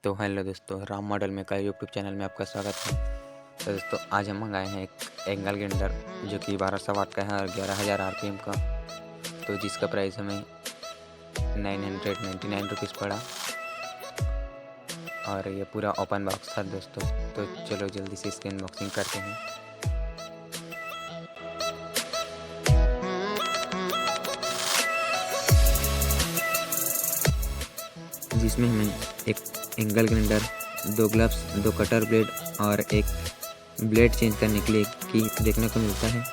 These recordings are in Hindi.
तो हेलो दोस्तों, राम मॉडल में का यूट्यूब चैनल में आपका स्वागत है। तो दोस्तों आज हम मंगाए हैं एक एंगल ग्राइंडर जो कि 1200 वाट का है और 11,000 आरपीएम का, तो जिसका प्राइस हमें 999 रुपीज़ पड़ा और ये पूरा ओपन बॉक्स था दोस्तों। तो चलो जल्दी से इसकी अनबॉक्सिंग करते हैं। जिसमें हमें एक angle grinder, 2 gloves, 2 cutter blade और एक ब्लेड चेंज करने के लिए की देखने को मिलता है।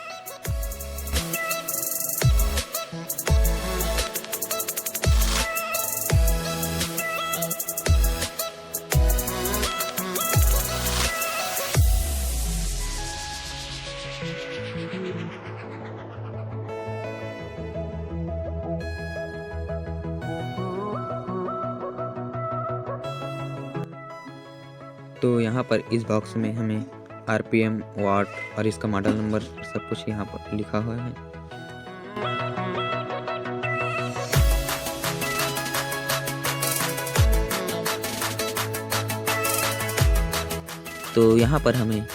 तो यहाँ पर इस बॉक्स में हमें आरपीएम, वाट और इसका मॉडल नंबर सब कुछ यहाँ पर लिखा हुआ है। तो यहाँ पर हमें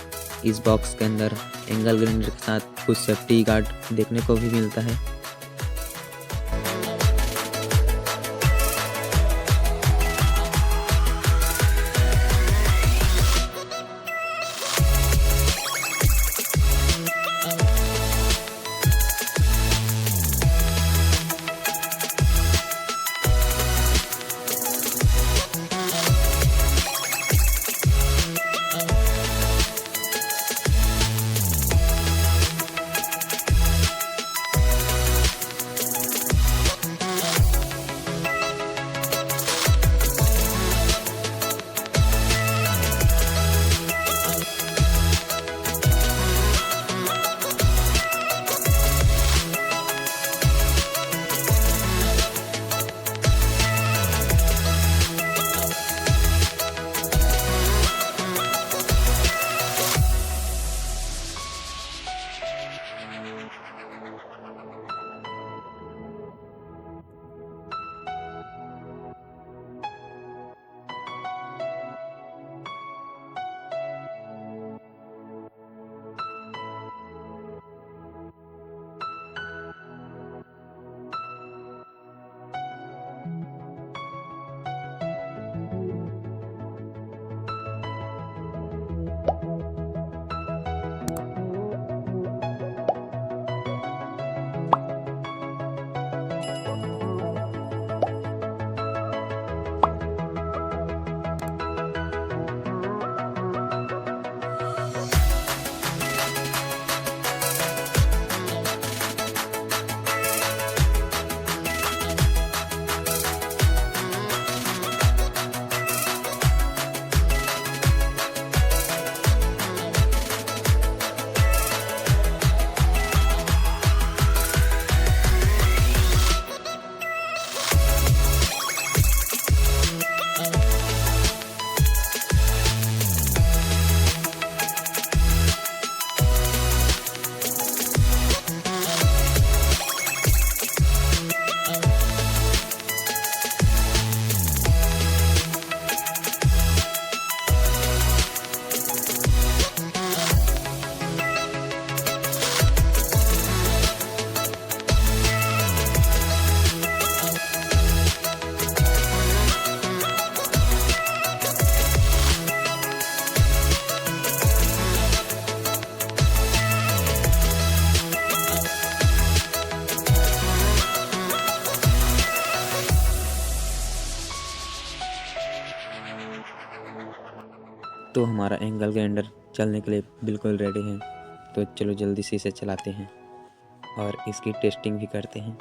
इस बॉक्स के अंदर एंगल ग्राइंडर के साथ कुछ सेफ्टी गार्ड देखने को भी मिलता है। तो हमारा एंगल ग्राइंडर चलने के लिए बिल्कुल रेडी है। तो चलो जल्दी से इसे चलाते हैं और इसकी टेस्टिंग भी करते हैं।